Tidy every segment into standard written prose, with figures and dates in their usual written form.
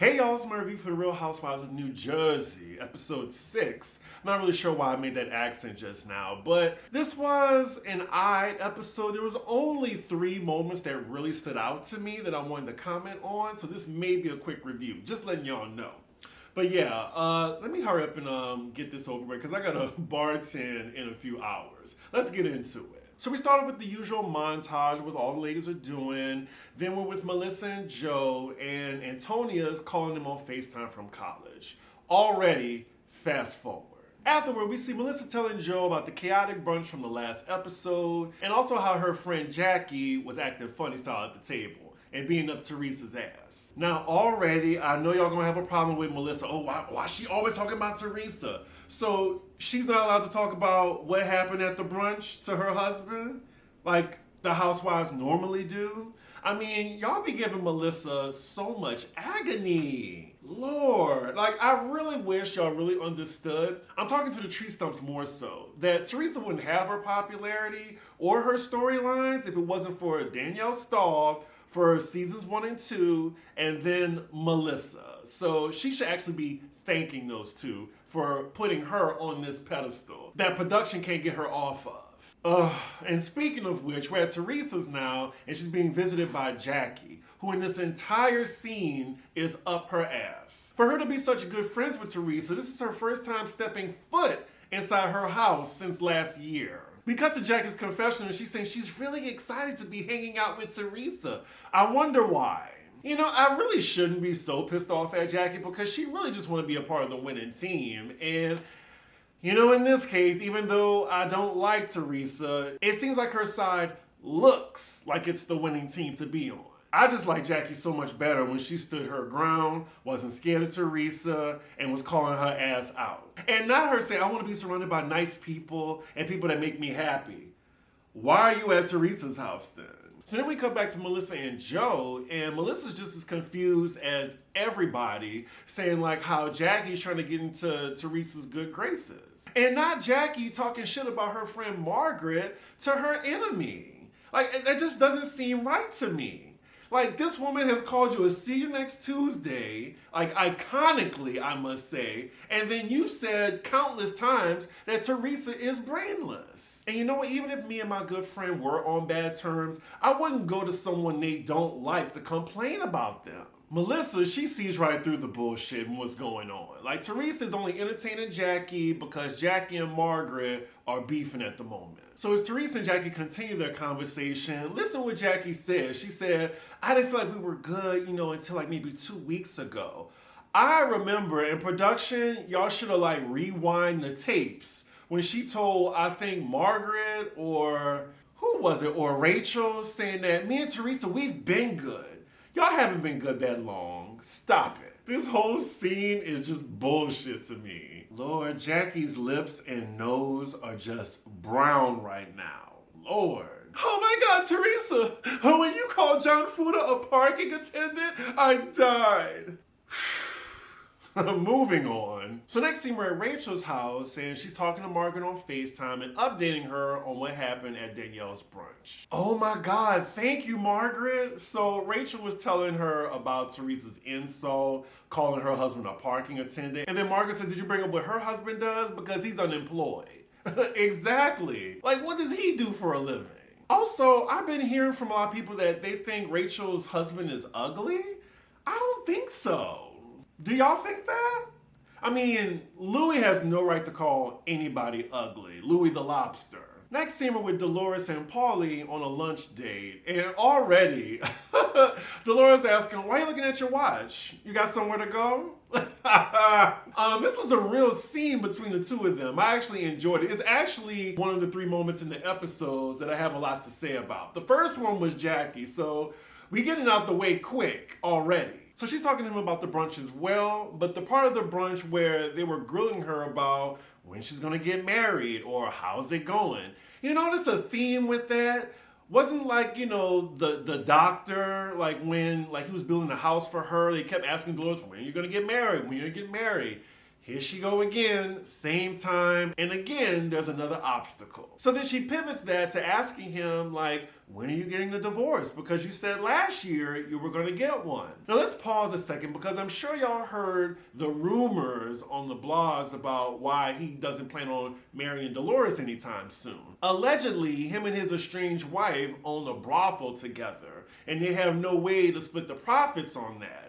Hey y'all, it's my review for the Real Housewives of New Jersey, episode 6. I'm not really sure why I made that accent just now, but this was an odd episode. There was only 3 moments that really stood out to me that I wanted to comment on, so this may be a quick review, just letting y'all know. But yeah, let me hurry up and get this over with because I got a bartend in a few hours. Let's get into it. So we started with the usual montage with all the ladies are doing. Then we're with Melissa and Joe, and Antonia's calling them on FaceTime from college. Already, fast forward. Afterward, we see Melissa telling Joe about the chaotic brunch from the last episode, and also how her friend Jackie was acting funny style at the table and beating up Teresa's ass. Now already, I know y'all gonna have a problem with Melissa. Oh, why is she always talking about Teresa? So she's not allowed to talk about what happened at the brunch to her husband, like the housewives normally do? I mean, y'all be giving Melissa so much agony. Lord, like I really wish y'all really understood. I'm talking to the tree stumps more so, that Teresa wouldn't have her popularity or her storylines if it wasn't for Danielle Staub for seasons 1 and 2, and then Melissa. So she should actually be thanking those two for putting her on this pedestal that production can't get her off of. And speaking of which, we're at Teresa's now, and she's being visited by Jackie, who in this entire scene is up her ass. For her to be such good friends with Teresa, this is her first time stepping foot inside her house since last year. We cut to Jackie's confession and she's saying she's really excited to be hanging out with Teresa. I wonder why. You know, I really shouldn't be so pissed off at Jackie because she really just want to be a part of the winning team. And, you know, in this case, even though I don't like Teresa, it seems like her side looks like it's the winning team to be on. I just like Jackie so much better when she stood her ground, wasn't scared of Teresa, and was calling her ass out. And not her saying, I want to be surrounded by nice people and people that make me happy. Why are you at Teresa's house then? So then we come back to Melissa and Joe, and Melissa's just as confused as everybody, saying like how Jackie's trying to get into Teresa's good graces. And not Jackie talking shit about her friend Margaret to her enemy. Like, that just doesn't seem right to me. Like, this woman has called you a see you next Tuesday, like iconically, I must say, and then you said countless times that Teresa is brainless. And you know what, even if me and my good friend were on bad terms, I wouldn't go to someone they don't like to complain about them. Melissa, she sees right through the bullshit and what's going on. Like, Teresa is only entertaining Jackie because Jackie and Margaret are beefing at the moment. So as Teresa and Jackie continue their conversation, listen what Jackie said. She said, I didn't feel like we were good, you know, until like maybe 2 weeks ago. I remember in production, y'all should have like rewind the tapes when she told, I think Margaret or who was it, or Rachel, saying that me and Teresa, we've been good. Y'all haven't been good that long. Stop it. This whole scene is just bullshit to me. Lord, Jackie's lips and nose are just brown right now. Lord. Oh my God, Teresa. When you called John Fuda a parking attendant, I died. Moving on. So next scene, we're at Rachel's house and she's talking to Margaret on FaceTime and updating her on what happened at Danielle's brunch. Oh my God, thank you, Margaret. So Rachel was telling her about Teresa's insult, calling her husband a parking attendant. And then Margaret said, did you bring up what her husband does? Because he's unemployed. Exactly. Like, what does he do for a living? Also, I've been hearing from a lot of people that they think Rachel's husband is ugly. I don't think so. Do y'all think that? I mean, Louis has no right to call anybody ugly. Louis the Lobster. Next scene, we're with Dolores and Paulie on a lunch date. And already, Dolores asking, why are you looking at your watch? You got somewhere to go? This was a real scene between the two of them. I actually enjoyed it. It's actually one of the 3 moments in the episodes that I have a lot to say about. The first one was Jackie, so we getting out the way quick already. So she's talking to him about the brunch as well, but the part of the brunch where they were grilling her about when she's gonna get married or how's it going. You notice a theme with that? Wasn't like, you know, the doctor, like when like he was building a house for her, they kept asking Dolores, when are you gonna get married? When are you gonna get married? Here she go again, same time, and again, there's another obstacle. So then she pivots that to asking him, like, when are you getting the divorce? Because you said last year you were gonna get one. Now let's pause a second because I'm sure y'all heard the rumors on the blogs about why he doesn't plan on marrying Dolores anytime soon. Allegedly, him and his estranged wife own a brothel together, and they have no way to split the profits on that.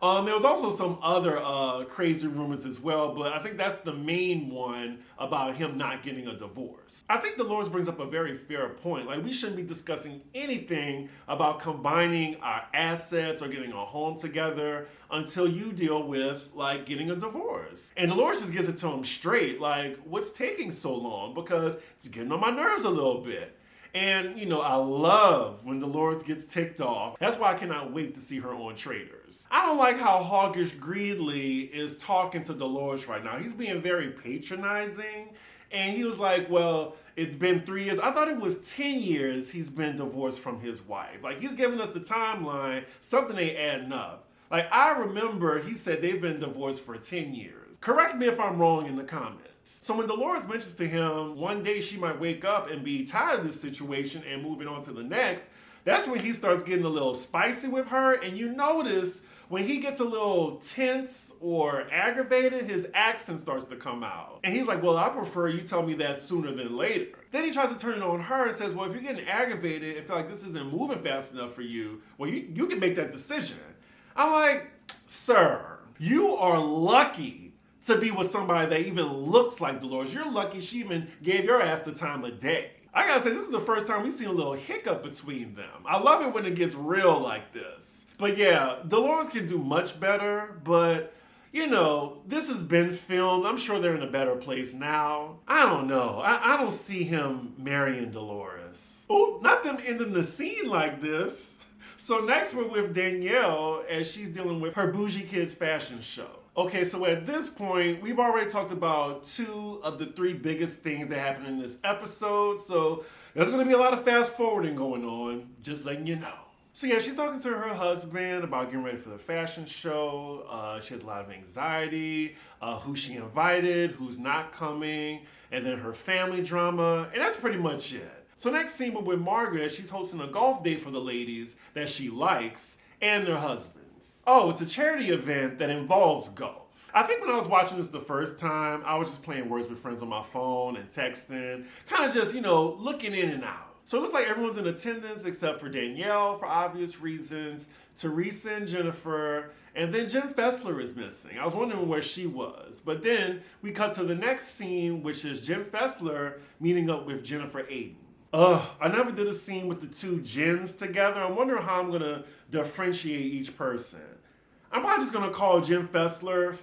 There was also some other crazy rumors as well, but I think that's the main one about him not getting a divorce. I think Dolores brings up a very fair point. Like, we shouldn't be discussing anything about combining our assets or getting a home together until you deal with, like, getting a divorce. And Dolores just gives it to him straight, like, what's taking so long? Because it's getting on my nerves a little bit. And, you know, I love when Dolores gets ticked off. That's why I cannot wait to see her on Traders. I don't like how hawkish Greedley is talking to Dolores right now. He's being very patronizing. And he was like, well, it's been 3 years. I thought it was 10 years he's been divorced from his wife. Like, he's giving us the timeline, something ain't adding up. Like, I remember he said they've been divorced for 10 years. Correct me if I'm wrong in the comments. So when Dolores mentions to him one day she might wake up and be tired of this situation and moving on to the next, that's when he starts getting a little spicy with her. And you notice when he gets a little tense or aggravated, his accent starts to come out. And he's like, well, I prefer you tell me that sooner than later. Then he tries to turn it on her and says, well, if you're getting aggravated and feel like this isn't moving fast enough for you, well, you can make that decision. I'm like, sir, you are lucky to be with somebody that even looks like Dolores. You're lucky she even gave your ass the time of day. I gotta say, this is the first time we've seen a little hiccup between them. I love it when it gets real like this. But yeah, Dolores can do much better, but you know, this has been filmed. I'm sure they're in a better place now. I don't know. I don't see him marrying Dolores. Oh, not them ending the scene like this. So next we're with Danielle as she's dealing with her bougie kids fashion show. Okay, so at this point, we've already talked about 2 of the 3 biggest things that happened in this episode, so there's gonna be a lot of fast forwarding going on, just letting you know. So yeah, she's talking to her husband about getting ready for the fashion show. She has a lot of anxiety, who she invited, who's not coming, and then her family drama, and that's pretty much it. So next scene, we're with Margaret. She's hosting a golf date for the ladies that she likes and their husbands. Oh, it's a charity event that involves golf. I think when I was watching this the first time, I was just playing Words with Friends on my phone and texting, kind of just, you know, looking in and out. So it looks like everyone's in attendance except for Danielle for obvious reasons, Teresa and Jennifer, and then Jen Fessler is missing. I was wondering where she was. But then we cut to the next scene, which is Jen Fessler meeting up with Jennifer Aiden. I never did a scene with the 2 Jens together. I'm wondering how I'm gonna differentiate each person. I'm probably just gonna call Jen Fessler,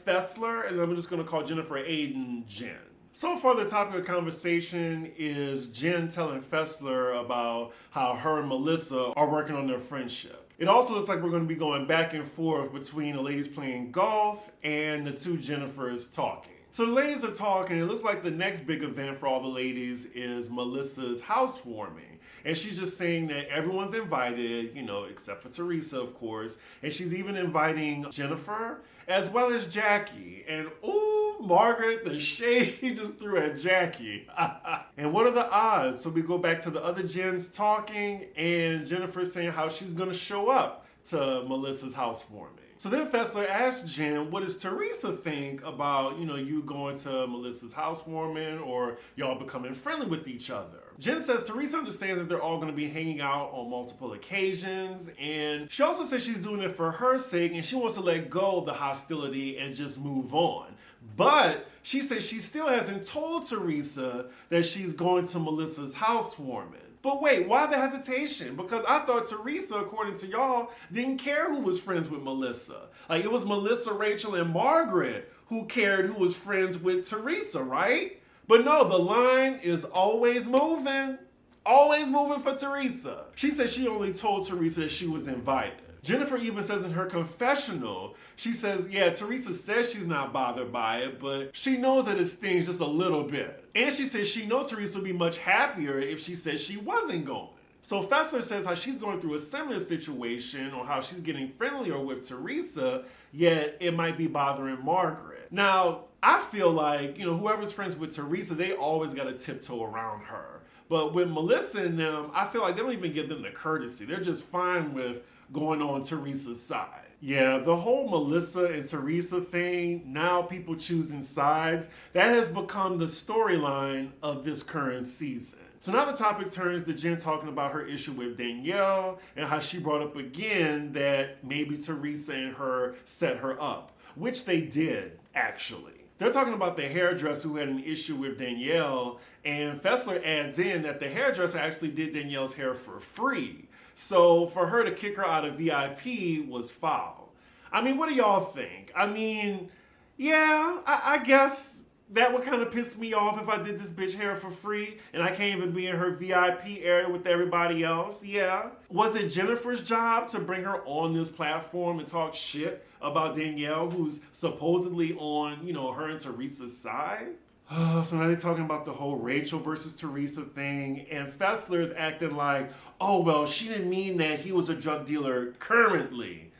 and then I'm just gonna call Jennifer Aiden, Jen. So far, the topic of conversation is Jen telling Fessler about how her and Melissa are working on their friendship. It also looks like we're gonna be going back and forth between the ladies playing golf and the 2 Jennifers talking. So the ladies are talking. It looks like the next big event for all the ladies is Melissa's housewarming. And she's just saying that everyone's invited, you know, except for Teresa, of course. And she's even inviting Jennifer as well as Jackie. And ooh, Margaret, the shade she just threw at Jackie. And what are the odds? So we go back to the other Jens talking and Jennifer saying how she's going to show up to Melissa's housewarming. So then Fessler asks Jen, what does Teresa think about, you know, you going to Melissa's housewarming or y'all becoming friendly with each other? Jen says Teresa understands that they're all going to be hanging out on multiple occasions, and she also says she's doing it for her sake and she wants to let go of the hostility and just move on. But she says she still hasn't told Teresa that she's going to Melissa's housewarming. But wait, why the hesitation? Because I thought Teresa, according to y'all, didn't care who was friends with Melissa. Like, it was Melissa, Rachel, and Margaret who cared who was friends with Teresa, right? But no, the line is always moving for Teresa. She said she only told Teresa that she was invited. Jennifer even says in her confessional, she says, yeah, Teresa says she's not bothered by it, but she knows that it stings just a little bit. And she says she knows Teresa would be much happier if she said she wasn't going. So Fessler says how she's going through a similar situation or how she's getting friendlier with Teresa, yet it might be bothering Margaret. Now, I feel like, whoever's friends with Teresa, they always got to tiptoe around her. But with Melissa and them, I feel like they don't even give them the courtesy. They're just fine with going on Teresa's side. Yeah, the whole Melissa and Teresa thing, now people choosing sides, that has become the storyline of this current season. So now the topic turns to Jen talking about her issue with Danielle and how she brought up again that maybe Teresa and her set her up, which they did, actually. They're talking about the hairdresser who had an issue with Danielle, and Fessler adds in that the hairdresser actually did Danielle's hair for free. So for her to kick her out of VIP was foul. I mean, what do y'all think? I mean, yeah, I guess that would kind of piss me off if I did this bitch hair for free and I can't even be in her VIP area with everybody else. Yeah. Was it Jennifer's job to bring her on this platform and talk shit about Danielle, who's supposedly on, her and Teresa's side? So now they're talking about the whole Rachel versus Teresa thing, and Fessler is acting like, oh, well, she didn't mean that he was a drug dealer currently.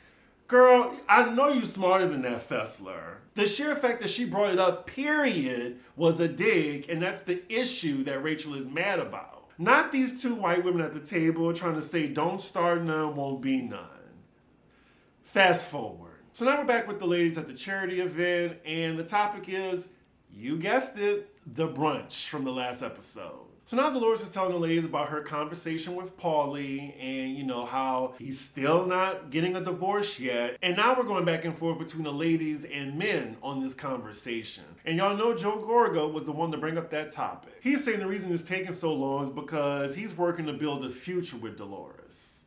Girl, I know you smarter than that, Fessler. The sheer fact that she brought it up, period, was a dig, and that's the issue that Rachel is mad about. Not these two white women at the table trying to say, don't start none, won't be none. Fast forward. So now we're back with the ladies at the charity event, and the topic is, you guessed it, the brunch from the last episode. So now Dolores is telling the ladies about her conversation with Paulie and, how he's still not getting a divorce yet. And now we're going back and forth between the ladies and men on this conversation. And y'all know Joe Gorga was the one to bring up that topic. He's saying the reason it's taking so long is because he's working to build a future with Dolores.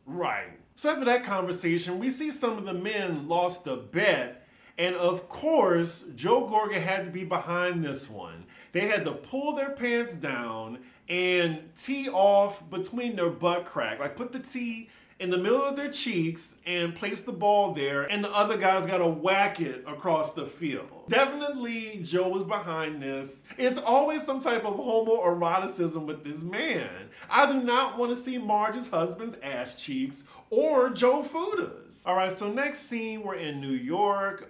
Right. So after that conversation, we see some of the men lost a bet. And of course, Joe Gorga had to be behind this one. They had to pull their pants down and tee off between their butt crack. Like put the tee in the middle of their cheeks and place the ball there, and the other guys gotta whack it across the field. Definitely Joe was behind this. It's always some type of homoeroticism with this man. I do not want to see Marge's husband's ass cheeks or Joe Fudas. All right, so next scene, we're in New York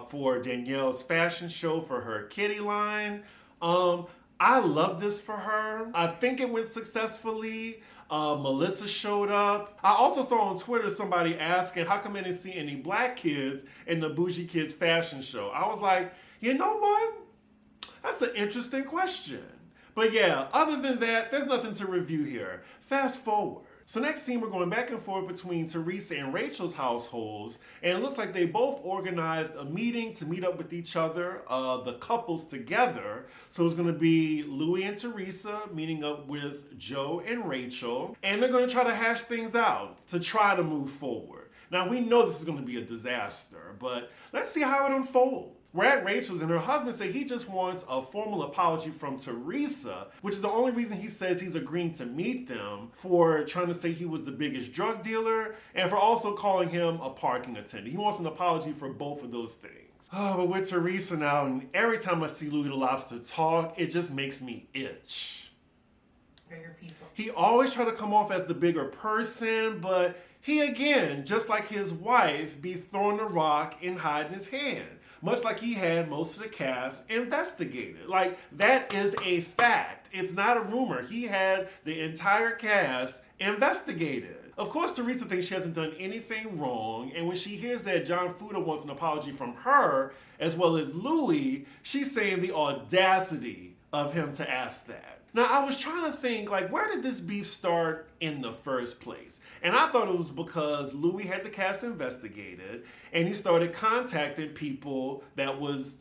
for Danielle's fashion show for her kitty line. I love this for her. I think it went successfully. Melissa showed up. I also saw on Twitter somebody asking, how come I didn't see any black kids in the Bougie Kids fashion show? I was like, you know what? That's an interesting question. But yeah, other than that, there's nothing to review here. Fast forward. So next scene, we're going back and forth between Teresa and Rachel's households, and it looks like they both organized a meeting to meet up with each other, the couples together. So it's going to be Louie and Teresa meeting up with Joe and Rachel, and they're going to try to hash things out to try to move forward. Now, we know this is going to be a disaster, but let's see how it unfolds. We're at Rachel's, and her husband said he just wants a formal apology from Teresa, which is the only reason he says he's agreeing to meet them, for trying to say he was the biggest drug dealer and for also calling him a parking attendant. He wants an apology for both of those things. Oh, but with Teresa now, and every time I see Louie the Lobster talk, it just makes me itch. Bigger people. He always try to come off as the bigger person, but he, again, just like his wife, be throwing a rock and hiding his hand. Much like he had most of the cast investigated. Like, that is a fact. It's not a rumor. He had the entire cast investigated. Of course, Teresa thinks she hasn't done anything wrong, and when she hears that John Fuda wants an apology from her, as well as Louie, she's saying the audacity of him to ask that. Now, I was trying to think, like, where did this beef start in the first place? And I thought it was because Louie had the cast investigated, and he started contacting people that was,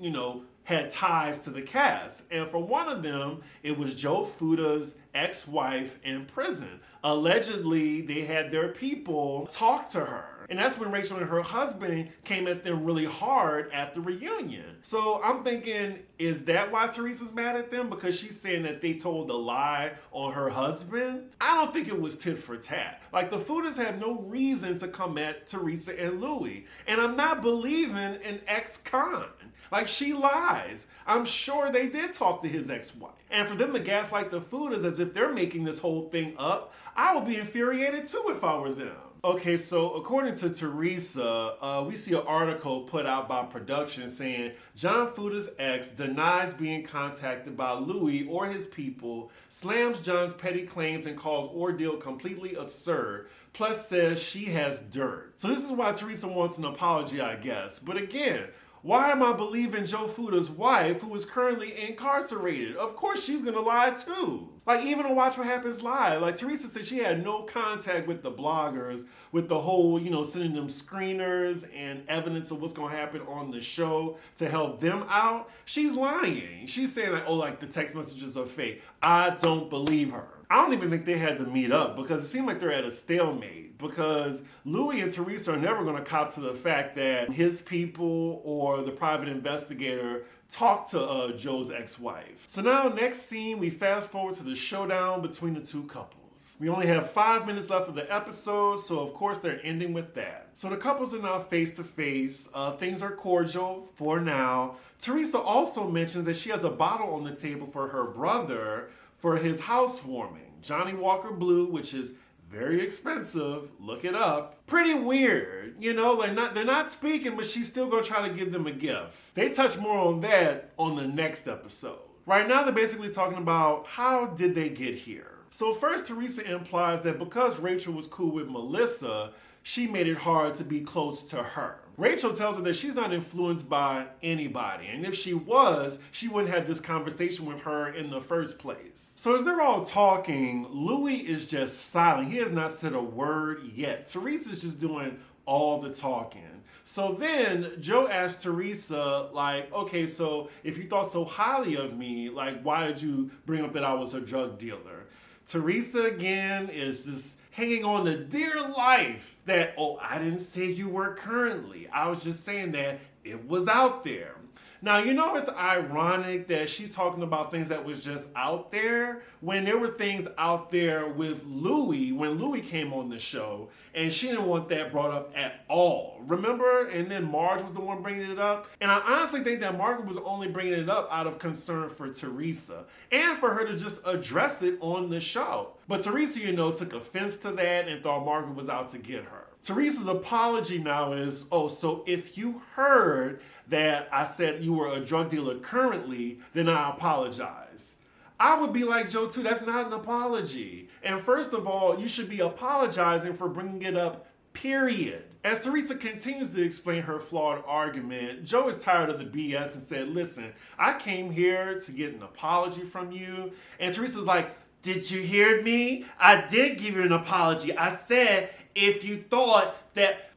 had ties to the cast. And for one of them, it was Joe Fuda's ex-wife in prison. Allegedly, they had their people talk to her. And that's when Rachel and her husband came at them really hard at the reunion. So I'm thinking, is that why Teresa's mad at them? Because she's saying that they told a lie on her husband? I don't think it was tit for tat. Like, the Fudas had no reason to come at Teresa and Louie. And I'm not believing an ex-con. Like, she lied. lies. I'm sure they did talk to his ex-wife. And for them to gaslight the Fudas as if they're making this whole thing up, I would be infuriated too if I were them. Okay, so according to Teresa, we see an article put out by production saying John Fudas' ex denies being contacted by Louis or his people, slams John's petty claims and calls ordeal completely absurd, plus says she has dirt. So this is why Teresa wants an apology, I guess. But again, why am I believing Joe Fudas' wife, who is currently incarcerated? Of course she's gonna lie too. Like, even on Watch What Happens Live, like Teresa said she had no contact with the bloggers, with the whole, sending them screeners and evidence of what's gonna happen on the show to help them out. She's lying. She's saying like, oh, like the text messages are fake. I don't believe her. I don't even think they had to meet up because it seemed like they're at a stalemate, because Louis and Teresa are never going to cop to the fact that his people or the private investigator talked to Joe's ex-wife. So now next scene, we fast forward to the showdown between the two couples. We only have 5 minutes left of the episode, so of course they're ending with that. So the couples are now face to face. Things are cordial for now. Teresa also mentions that she has a bottle on the table for her brother for his housewarming. Johnny Walker Blue, which is very expensive. Look it up. Pretty weird. They're not speaking, but she's still gonna try to give them a gift. They touch more on that on the next episode. Right now, they're basically talking about how did they get here. So first, Teresa implies that because Rachel was cool with Melissa, she made it hard to be close to her. Rachel tells her that she's not influenced by anybody, and if she was, she wouldn't have this conversation with her in the first place. So as they're all talking, Louis is just silent. He has not said a word yet. Teresa's just doing all the talking. So then Joe asks Teresa, like, okay, so if you thought so highly of me, like, why did you bring up that I was a drug dealer? Teresa again is just hanging on to dear life that, oh, I didn't say you were currently. I was just saying that it was out there. Now, it's ironic that she's talking about things that was just out there when there were things out there with Louis when Louis came on the show, and she didn't want that brought up at all. Remember? And then Marge was the one bringing it up. And I honestly think that Margaret was only bringing it up out of concern for Teresa and for her to just address it on the show. But Teresa, took offense to that and thought Margaret was out to get her. Teresa's apology now is, oh, so if you heard that I said you were a drug dealer currently, then I apologize. I would be like Joe too, that's not an apology. And first of all, you should be apologizing for bringing it up, period. As Teresa continues to explain her flawed argument, Joe is tired of the BS and said, listen, I came here to get an apology from you. And Teresa's like, did you hear me? I did give you an apology. I said, if you thought that,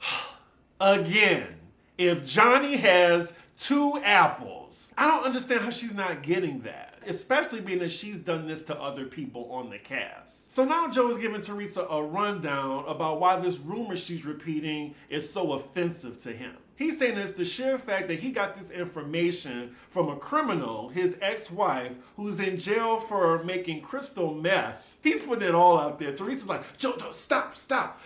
again, if Johnny has 2 apples, I don't understand how she's not getting that, especially being that she's done this to other people on the cast. So now Joe is giving Teresa a rundown about why this rumor she's repeating is so offensive to him. He's saying it's the sheer fact that he got this information from a criminal, his ex-wife, who's in jail for making crystal meth. He's putting it all out there. Teresa's like, Joe, stop.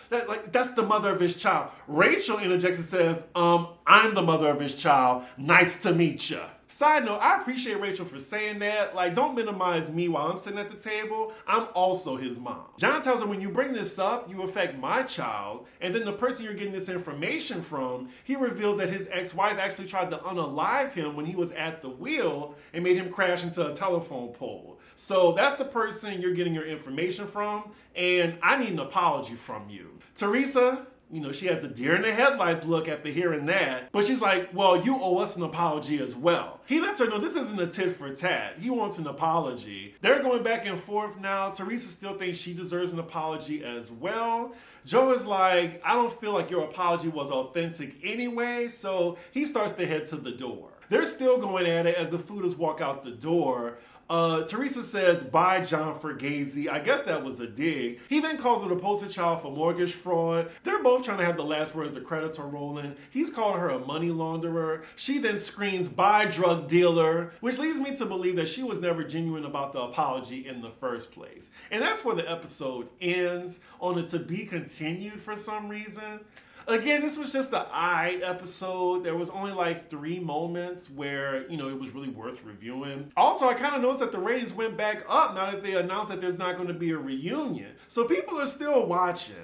That's the mother of his child. Rachel interjects and says, I'm the mother of his child. Nice to meet ya. Side note, I appreciate Rachel for saying that. Like, don't minimize me while I'm sitting at the table. I'm also his mom. John tells her, when you bring this up, you affect my child. And then the person you're getting this information from, he reveals that his ex-wife actually tried to unalive him when he was at the wheel and made him crash into a telephone pole. So that's the person you're getting your information from, and I need an apology from you. Teresa, she has the deer in the headlights look after hearing that. But she's like, well, you owe us an apology as well. He lets her know this isn't a tit for tat. He wants an apology. They're going back and forth now. Teresa still thinks she deserves an apology as well. Joe is like, I don't feel like your apology was authentic anyway. So he starts to head to the door. They're still going at it as the Fudas walk out the door. Teresa says, bye, John Fugazi. I guess that was a dig. He then calls her the poster child for mortgage fraud. They're both trying to have the last words, the credits are rolling. He's calling her a money launderer. She then screams, bye, drug dealer, which leads me to believe that she was never genuine about the apology in the first place. And that's where the episode ends, on a to be continued for some reason. Again, this was just the episode. There was only like 3 moments where, you know, it was really worth reviewing. Also, I kind of noticed that the ratings went back up now that they announced that there's not going to be a reunion. So people are still watching.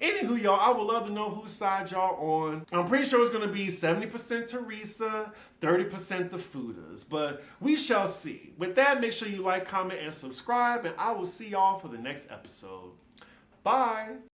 Anywho, y'all, I would love to know whose side y'all on. I'm pretty sure it's going to be 70% Teresa, 30% the Fudas. But we shall see. With that, make sure you like, comment, and subscribe. And I will see y'all for the next episode. Bye.